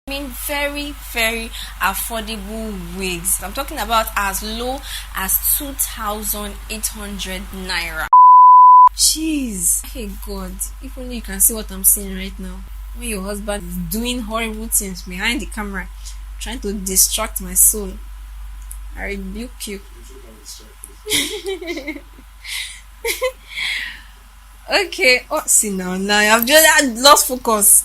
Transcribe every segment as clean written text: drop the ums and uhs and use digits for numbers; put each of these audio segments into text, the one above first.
Very, very affordable wigs. I'm talking about as low as 2,800 naira. Jeez. Hey God, if only you can see what I'm saying right now. When your husband is doing horrible things behind the camera, trying to distract my soul, I rebuke you. Okay. Oh, see now I've just lost focus.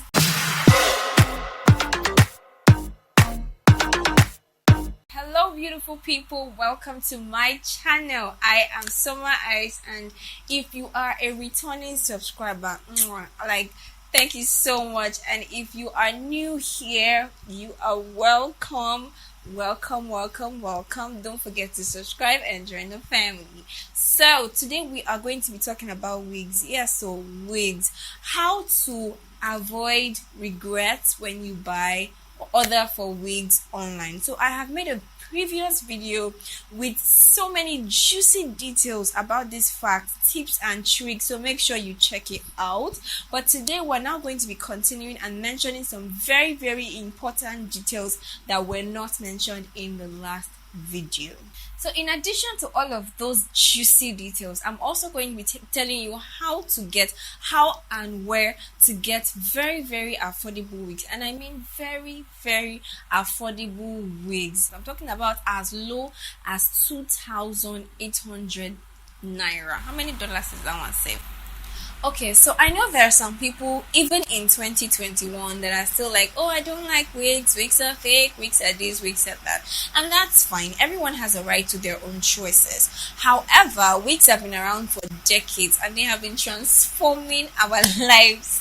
Hello beautiful people, welcome to my channel. I am Summer Ice, and if you are a returning subscriber, thank you so much. And if you are new here, you are welcome. Don't forget to subscribe and join the family. So today we are going to be talking about wigs. So wigs, how to avoid regrets when you buy or order for wigs online. So I have made a previous video with so many juicy details about this fact, tips and tricks, so make sure you check it out. But today we're now going to be continuing and mentioning some very, very important details that were not mentioned in the last video. So in addition to all of those juicy details, I'm also going to be telling you how and where to get very, very affordable wigs. And I mean very, very affordable wigs. I'm talking about as low as 2,800 naira. How many dollars is that one save? Okay, so I know there are some people, even in 2021, that are still like, oh, I don't like wigs, wigs are fake, wigs are this, wigs are that. And that's fine. Everyone has a right to their own choices. However, wigs have been around for decades and they have been transforming our lives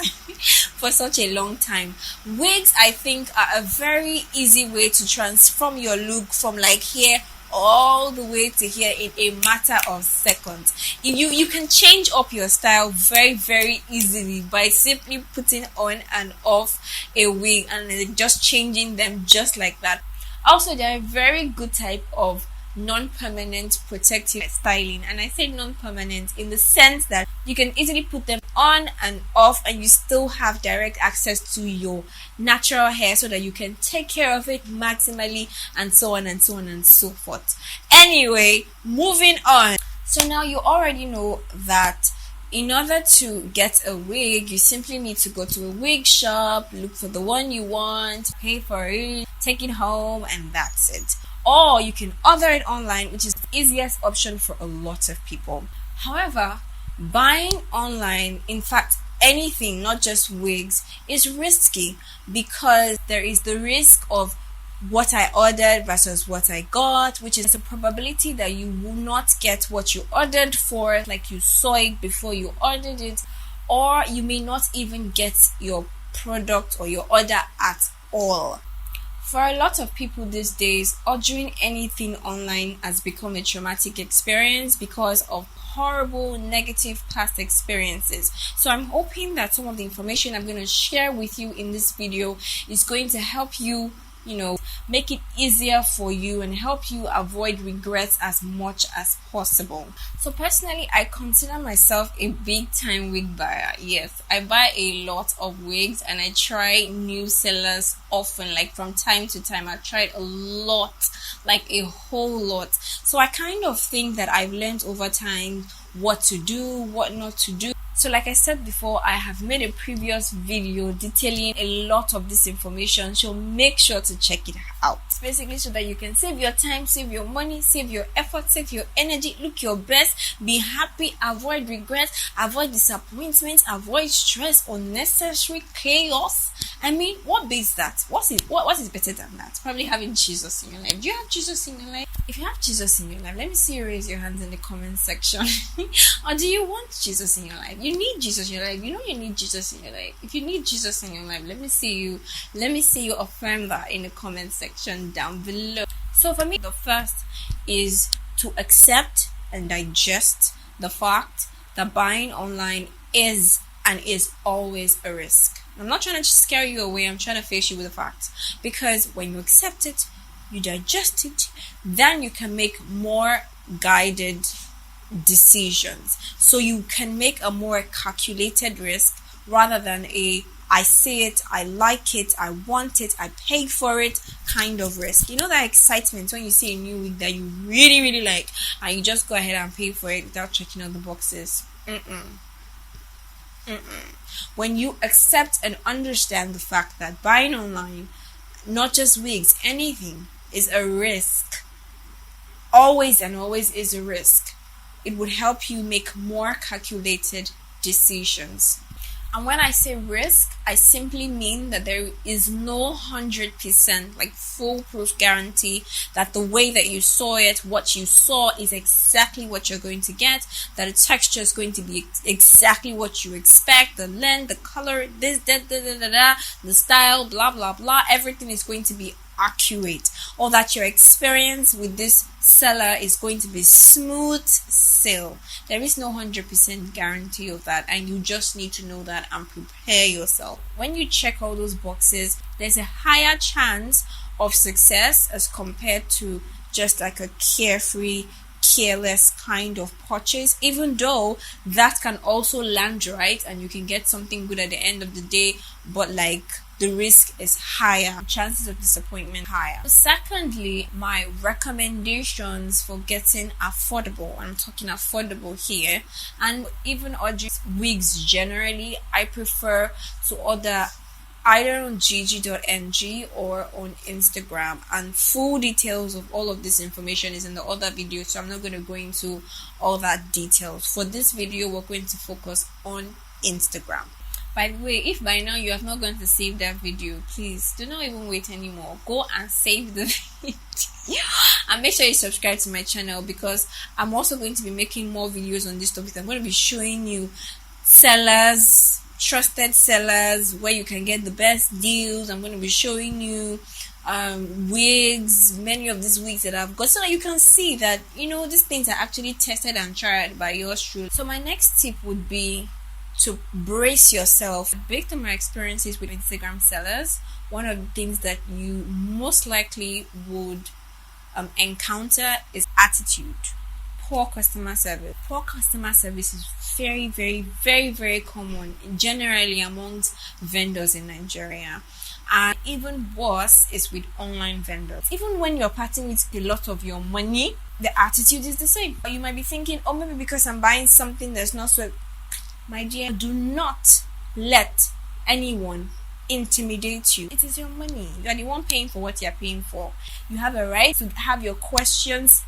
for such a long time. Wigs, I think, are a very easy way to transform your look from like here all the way to here in a matter of seconds. You can change up your style very, very easily by simply putting on and off a wig and just changing them just like that. Also, they're a very good type of non-permanent protective styling, and I say non-permanent in the sense that you can easily put them on and off and you still have direct access to your natural hair so that you can take care of it maximally, and so on and so on and so forth. Anyway, moving on. So now you already know that in order to get a wig, you simply need to go to a wig shop, look for the one you want, pay for it, take it home, and that's it. Or you can order it online, which is the easiest option for a lot of people. However, buying online, in fact anything, not just wigs, is risky because there is the risk of what I ordered versus what I got, which is a probability that you will not get what you ordered for, like you saw it before you ordered it, or you may not even get your product or your order at all. For a lot of people these days, ordering anything online has become a traumatic experience because of horrible negative past experiences. So I'm hoping that some of the information I'm going to share with you in this video is going to help you, make it easier for you and help you avoid regrets as much as possible. So personally, I consider myself a big time wig buyer. Yes, I buy a lot of wigs and I try new sellers often, like from time to time. I've tried a lot, like a whole lot. So I kind of think that I've learned over time what to do, what not to do. So like I said before, I have made a previous video detailing a lot of this information, so make sure to check it out. It's basically so that you can save your time, save your money, save your effort, save your energy, look your best, be happy, avoid regrets, avoid disappointments, avoid stress, unnecessary chaos. I mean, what beats that? What is better than that? Probably having Jesus in your life. Do you have Jesus in your life? If you have Jesus in your life, let me see you raise your hands in the comment section. Or do you want Jesus in your life? You need Jesus in your life. You know you need Jesus in your life. If you need Jesus in your life, let me see you affirm that in the comment section down below. So for me, the first is to accept and digest the fact that buying online is always a risk. I'm not trying to scare you away. I'm trying to face you with the facts, because when you accept it, you digest it, then you can make more guided decisions. So you can make a more calculated risk rather than a I see it, I like it, I want it, I paid for it kind of risk. You know that excitement when you see a new wig that you really, really like and you just go ahead and pay for it without checking all the boxes? When you accept and understand the fact that buying online, not just wigs, anything, is a risk, always and always is a risk, it would help you make more calculated decisions. And when I say risk, I simply mean that there is no 100% like foolproof guarantee that the way that you saw it, what you saw is exactly what you're going to get, that the texture is going to be exactly what you expect, the length, the color, this, the style, blah, blah, blah, everything is going to be accurate, or that your experience with this seller is going to be smooth sail. There is no 100% guarantee of that, and you just need to know that and prepare yourself. When you check all those boxes, there's a higher chance of success as compared to just like a carefree, careless kind of purchase, even though that can also land right and you can get something good at the end of the day, but like the risk is higher, chances of disappointment higher. Secondly, my recommendations for getting affordable, I'm talking affordable here, and even ordering wigs generally, I prefer to order either on Jiji.ng or on Instagram, and full details of all of this information is in the other video, so I'm not going to go into all that details. For this video, we're going to focus on Instagram. By the way, if by now you have not gone to save that video, please do not even wait anymore. Go and save the video and make sure you subscribe to my channel, because I'm also going to be making more videos on this topic. I'm going to be showing you sellers, trusted sellers, where you can get the best deals. I'm going to be showing you wigs, many of these wigs that I've got, so that you can see that, you know, these things are actually tested and tried by yours truly. So my next tip would be to brace yourself. Based on my experiences with Instagram sellers, one of the things that you most likely would encounter is attitude. Poor customer service. Poor customer service is very, very, very, very common generally amongst vendors in Nigeria. And even worse is with online vendors. Even when you're parting with a lot of your money, the attitude is the same. You might be thinking, oh, maybe because I'm buying something that's not so. My dear, do not let anyone intimidate you. It is your money. You are the one paying for what you're paying for. You have a right to have your questions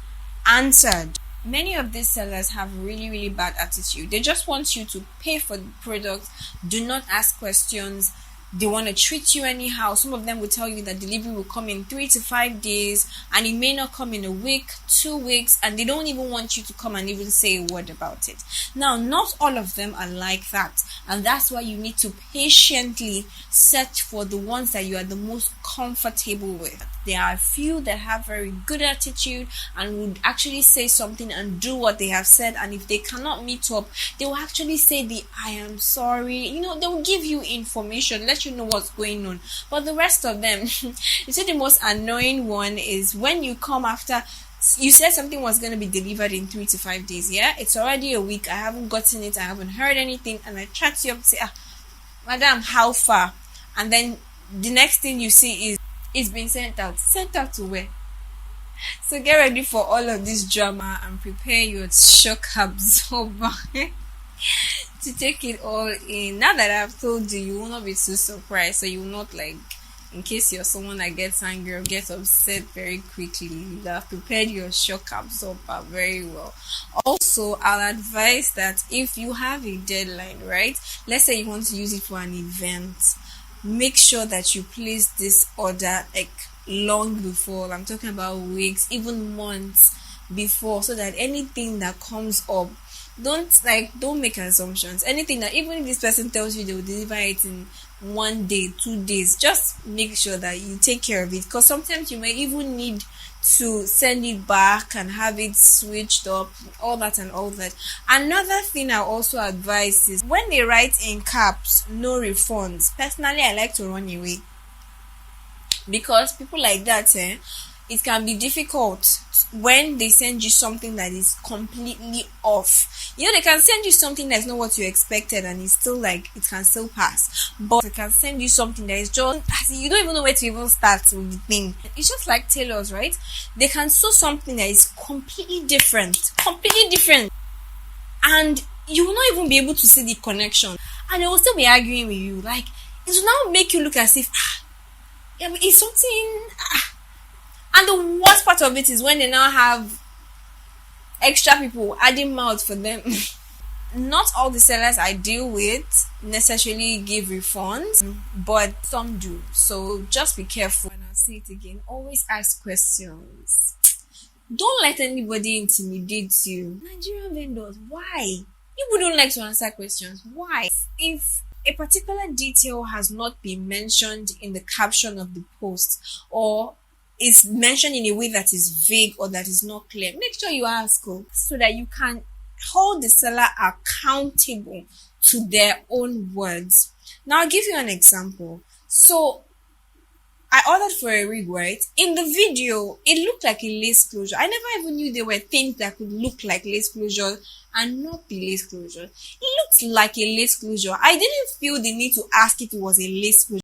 answered. Many of these sellers have really, really bad attitude. They just want you to pay for the product. Do not ask questions. They want to treat you anyhow. Some of them will tell you that delivery will come in 3 to 5 days, and it may not come in a week, 2 weeks, and they don't even want you to come and even say a word about it. Now, not all of them are like that, and that's why you need to patiently search for the ones that you are the most comfortable with. There are a few that have very good attitude and would actually say something and do what they have said, and if they cannot meet up, they will actually say I am sorry. You know, they will give you information, let you know what's going on. But the rest of them, you see, the most annoying one is when you come after you said something was going to be delivered in 3 to 5 days. Yeah, it's already a week. I haven't gotten it. I haven't heard anything, and I chat you up and say, madam, how far? And then the next thing you see is it's been sent out. Sent out to where? So get ready for all of this drama and prepare your shock absorber to take it all in. Now that I've told you, you will not be too surprised. So you will not, like, in case you're someone that gets angry or gets upset very quickly, you have prepared your shock absorber very well. Also, I'll advise that if you have a deadline, right? Let's say you want to use it for an event, make sure that you place this order like long before. I'm talking about weeks, even months before, so that anything that comes up, don't make assumptions. Anything that, even if this person tells you they will deliver it in 1 day, 2 days, just make sure that you take care of it, because sometimes you may even need to send it back and have it switched up, all that and all that. Another thing I also advise is when they write in caps, no refunds. Personally, I like to run away, because people like that, it can be difficult when they send you something that is completely off. They can send you something that's not what you expected and it's still like it can still pass. But they can send you something that is just you don't even know where to even start with the thing. It's just like tailors, right? They can sew something that is completely different. Completely different. And you will not even be able to see the connection. And they will still be arguing with you. Like it will now make you look as if it's something and the worst part of it is when they now have extra people adding mouth for them. Not all the sellers I deal with necessarily give refunds, but some do. So just be careful. And I'll say it again. Always ask questions. Don't let anybody intimidate you. Nigerian vendors, why? People don't like to answer questions. Why? If a particular detail has not been mentioned in the caption of the post or is mentioned in a way that is vague or that is not clear, make sure you ask so that you can hold the seller accountable to their own words. Now I'll give you an example. So I ordered for a wig, right? In the video, it looked like a lace closure. I never even knew there were things that could look like lace closure and not be lace closure. It looked like a lace closure. I didn't feel the need to ask if it was a lace closure.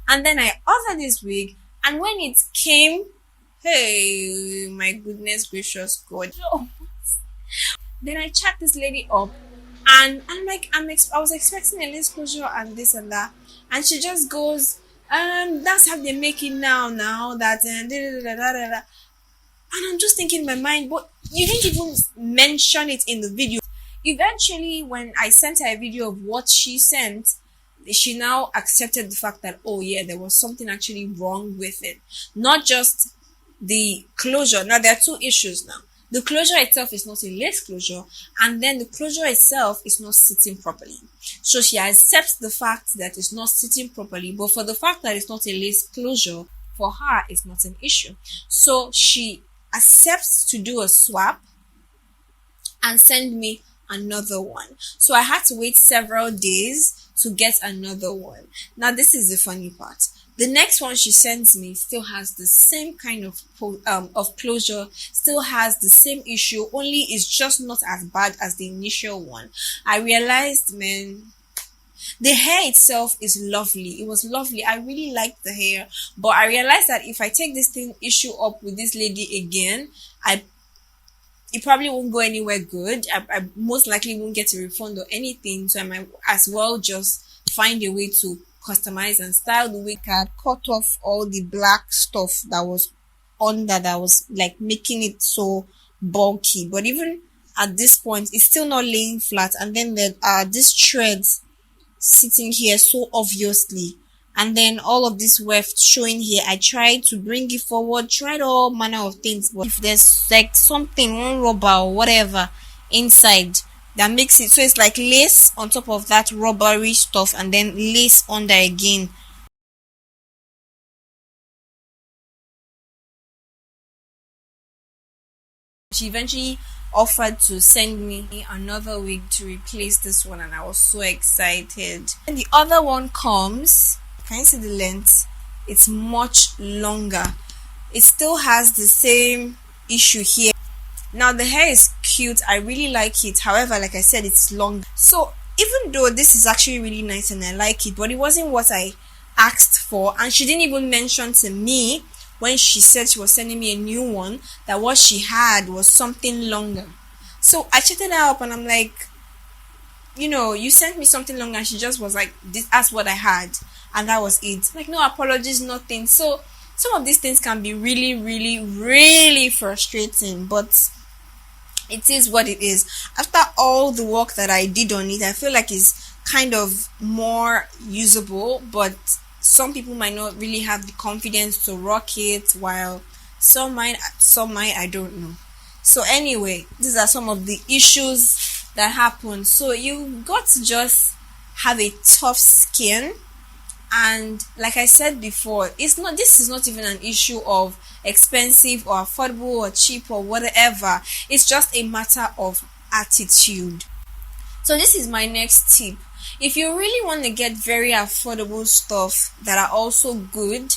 And then I ordered this wig, and when it came, hey, my goodness gracious God. Then I chat this lady up, and I'm like, I was expecting a lace closure and this and that. And she just goes, that's how they make it now that and I'm just thinking in my mind, but you didn't even mention it in the video. Eventually, when I sent her a video of what she sent, she now accepted the fact that, oh yeah, there was something actually wrong with it. Not just the closure. Now there are two issues now. The closure itself is not a lace closure, and then the closure itself is not sitting properly. So she accepts the fact that it's not sitting properly, but for the fact that it's not a lace closure, for her, it's not an issue. So she accepts to do a swap and send me another one. So I had to wait several days to get another one. Now this is the funny part. The next one she sends me still has the same kind of closure, still has the same issue, only it's just not as bad as the initial one. I realized, man, the hair itself is lovely. It was lovely. I really liked the hair, but I realized that if I take this issue up with this lady again, it probably won't go anywhere good. I most likely won't get a refund or anything, so I might as well just find a way to customize and style the wig. I had cut off all the black stuff that was under, that was like making it so bulky, but even at this point it's still not laying flat, and then there are these threads sitting here so obviously, and then all of this weft showing here. I tried to bring it forward, tried all manner of things, but if there's like something, one rubber or whatever inside that makes it so it's like lace on top of that rubbery stuff and then lace under again. She eventually offered to send me another wig to replace this one, and I was so excited. And the other one comes, can you see the length? It's much longer. It still has the same issue here. Now the hair is cute, I really like it. However, like I said, it's long. So even though this is actually really nice and I like it, but it wasn't what I asked for, and she didn't even mention to me when she said she was sending me a new one that what she had was something longer. So I chatted her up and I'm like, you sent me something longer, and she just was like, that's what I had, and that was it. Like, no apologies, nothing. So some of these things can be really, really, really frustrating, but it is what it is. After all the work that I did on it, I feel like it's kind of more usable, but some people might not really have the confidence to rock it, while some might, I don't know. So anyway, these are some of the issues that happen. So you got to just have a tough skin. And like I said before, this is not even an issue of expensive or affordable or cheap or whatever. It's just a matter of attitude. So this is my next tip. If you really want to get very affordable stuff that are also good,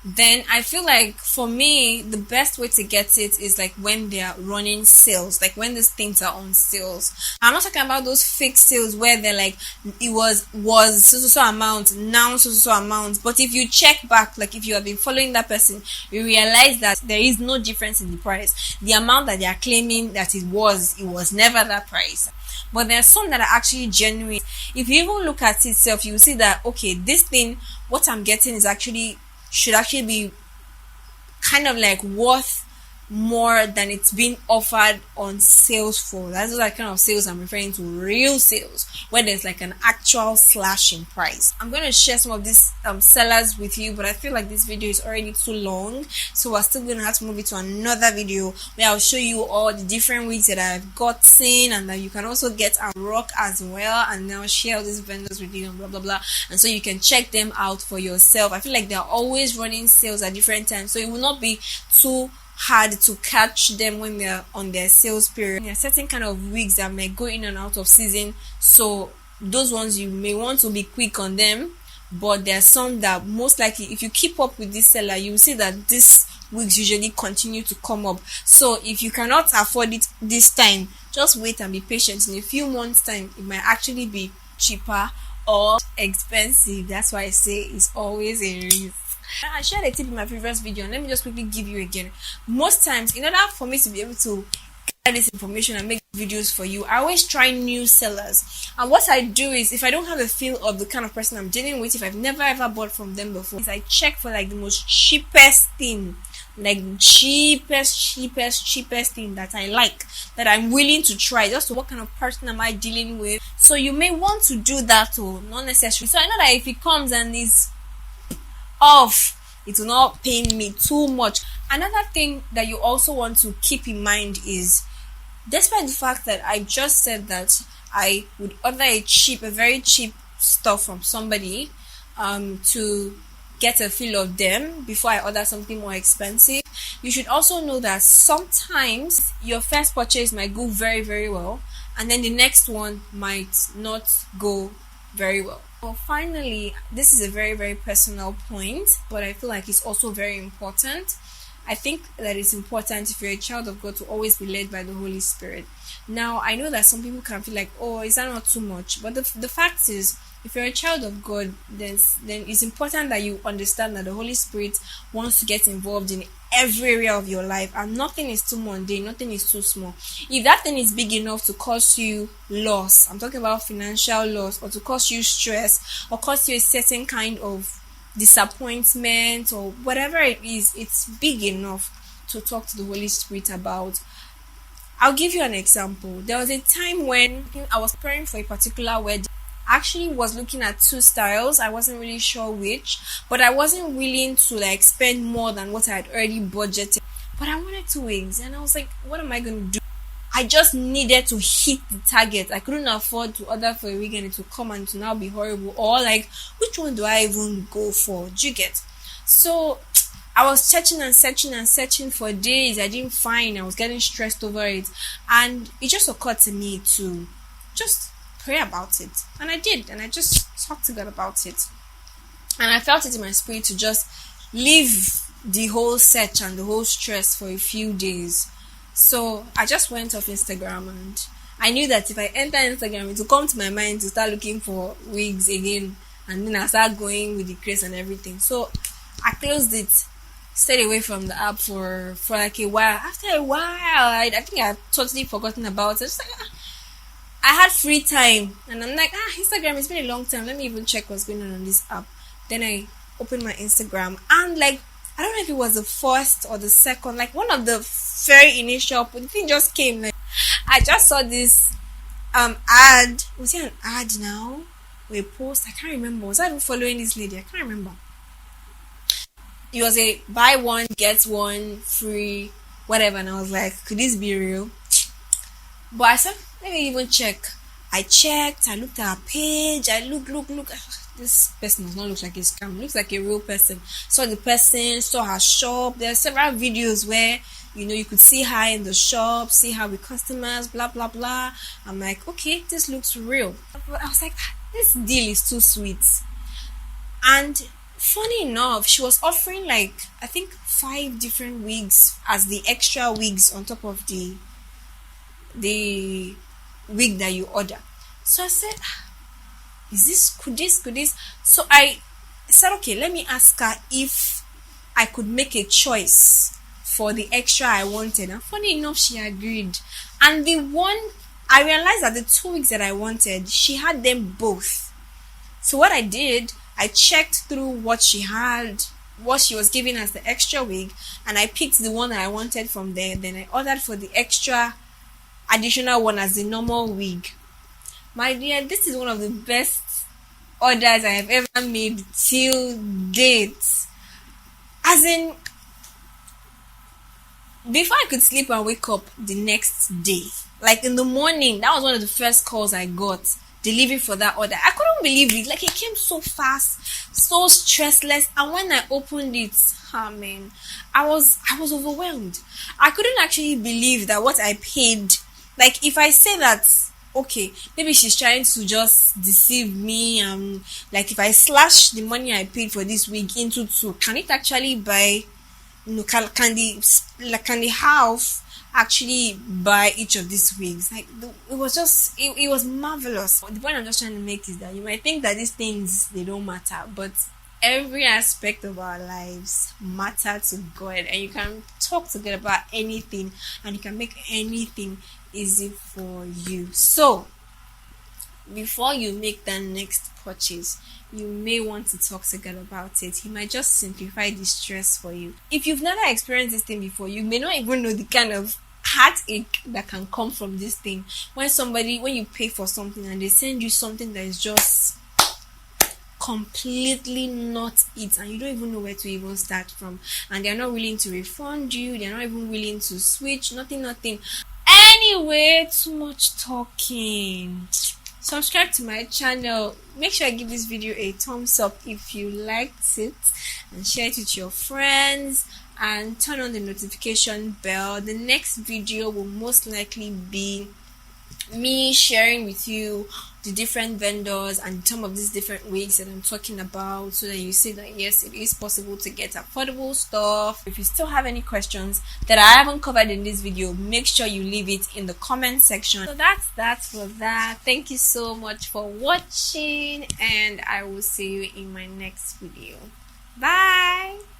Then I feel like for me, the best way to get it is like when they are running sales, like when these things are on sales. I'm not talking about those fake sales where they're like it was so amount, now so amount. But if you check back, like if you have been following that person, you realize that there is no difference in the price. The amount that they are claiming that it was never that price. But there are some that are actually genuine. If you even look at itself, you will see that okay, this thing, what I'm getting is actually should actually be kind of like worth more than it's been offered on sales for. That's the kind of sales I'm referring to, real sales, where there's like an actual slash in price. I'm going to share some of these sellers with you, but I feel like this video is already too long, so we're still going to have to move it to another video where I'll show you all the different wigs that I've gotten and that you can also get and rock as well, and then I'll share all these vendors with you and blah blah blah, and so you can check them out for yourself. I feel like they're always running sales at different times, so it will not be too hard to catch them when they're on their sales period. There are certain kind of wigs that may go in and out of season, so those ones you may want to be quick on them, but there are some that most likely if you keep up with this seller, you will see that these wigs usually continue to come up. So if you cannot afford it this time, just wait and be patient. In a few months time, it might actually be cheaper or expensive. That's why I say it's always a risk. I shared a tip in my previous video, and let me just quickly give you again. Most times, in order for me to be able to gather this information and make videos for you, I always try new sellers. And what I do is, if I don't have a feel of the kind of person I'm dealing with, if I've never ever bought from them before, is I check for like the most cheapest thing, like cheapest thing that I like, that I'm willing to try, just what kind of person am I dealing with. So you may want to do that, or not necessarily. So I know that if it comes and is off, it will not pain me too much. Another thing that you also want to keep in mind is, despite the fact that I just said that I would order a very cheap stuff from somebody to get a feel of them before I order something more expensive, you should also know that sometimes your first purchase might go very, very well, and then the next one might not go very well. Well, finally, this is a very, very personal point, but I feel like it's also very important. I think that it's important, if you're a child of God, to always be led by the Holy Spirit. Now, I know that some people can feel like, oh, is that not too much? But the fact is, if you're a child of God, then it's important that you understand that the Holy Spirit wants to get involved in every area of your life, and nothing is too mundane, nothing is too small. If that thing is big enough to cause you loss, I'm talking about financial loss, or to cause you stress, or cause you a certain kind of disappointment, or whatever it is, it's big enough to talk to the Holy Spirit about. I'll give you an example. There was a time when I was preparing for a particular wedding. I actually was looking at two styles. I wasn't really sure which, but I wasn't willing to like spend more than what I had already budgeted. But I wanted two wigs, and I was like, what am I going to do? I just needed to hit the target. I couldn't afford to order for a wig and it to come and to now be horrible, or like, which one do I even go for? Do you get? So I was searching for days. I didn't find. I was getting stressed over it, and it just occurred to me to just pray about it, and I did, and I just talked to God about it, and I felt it in my spirit to just leave the whole search and the whole stress for a few days. So I just went off Instagram, and I knew that if I enter Instagram, it will come to my mind to start looking for wigs again, and then I start going with the craze and everything. So I closed it, stayed away from the app for like a while. After a while, I think I had totally forgotten about it. Just like, I had free time, and I'm like, Instagram, it's been a long time, let me even check what's going on this app. Then I opened my Instagram, and like, I don't know if it was the first or the second, like one of the very initial, the thing just came, like, I just saw this ad. Was it an ad now? Or a post? I can't remember. Was I even following this lady? I can't remember. It was a buy one, get one free, whatever, and I was like, could this be real? But I said, let me even check. I checked, I looked at her page, I look. This person does not look like a scam. It looks like a real person. Saw the person, saw her shop. There are several videos where, you could see her in the shop, see her with customers, blah, blah, blah. I'm like, okay, this looks real. But I was like, this deal is too sweet. And Funny enough, she was offering like I think 5 different wigs as the extra wigs on top of the wig that you order. So I said, is this could this? So I said, okay, let me ask her if I could make a choice for the extra I wanted. And funny enough, she agreed. And the one I realized that the 2 weeks that I wanted, she had them both. So what I did, I checked through what she had, what she was giving as the extra wig, and I picked the one that I wanted from there. Then I ordered for the extra additional one as the normal wig. My dear, this is one of the best orders I have ever made till date. As in, before I could sleep and wake up the next day, like in the morning, that was one of the first calls I got. Delivery for that order. I couldn't believe it. Like, it came so fast, so stressless. And when I opened it, man, I was overwhelmed. I couldn't actually believe that what I paid. Like, if I say that, okay, maybe she's trying to just deceive me, like if I slash the money I paid for this wig into 2, can it actually buy, can the house actually buy each of these wigs? Like, it was just, it was marvelous. The point I'm just trying to make is that you might think that these things, they don't matter, but every aspect of our lives matter to God, and you can talk to God about anything, and you can make anything easy for you. So before you make that next purchase, you may want to talk to God about it. He might just simplify the stress for you. If you've never experienced this thing before, you may not even know the kind of heartache that can come from this thing. When you pay for something and they send you something that is just completely not it, and you don't even know where to even start from, and they're not willing to refund you, they're not even willing to switch, nothing. Anyway, too much talking. Subscribe to my channel. Make sure I give this video a thumbs up if you liked it, and share it with your friends, and turn on the notification bell. The next video will most likely be me sharing with you the different vendors and some of these different wigs that I'm talking about, so that you see that yes, it is possible to get affordable stuff. If you still have any questions that I haven't covered in this video, make sure you leave it in the comment section. So that's that for that. Thank you so much for watching, and I will see you in my next video. Bye.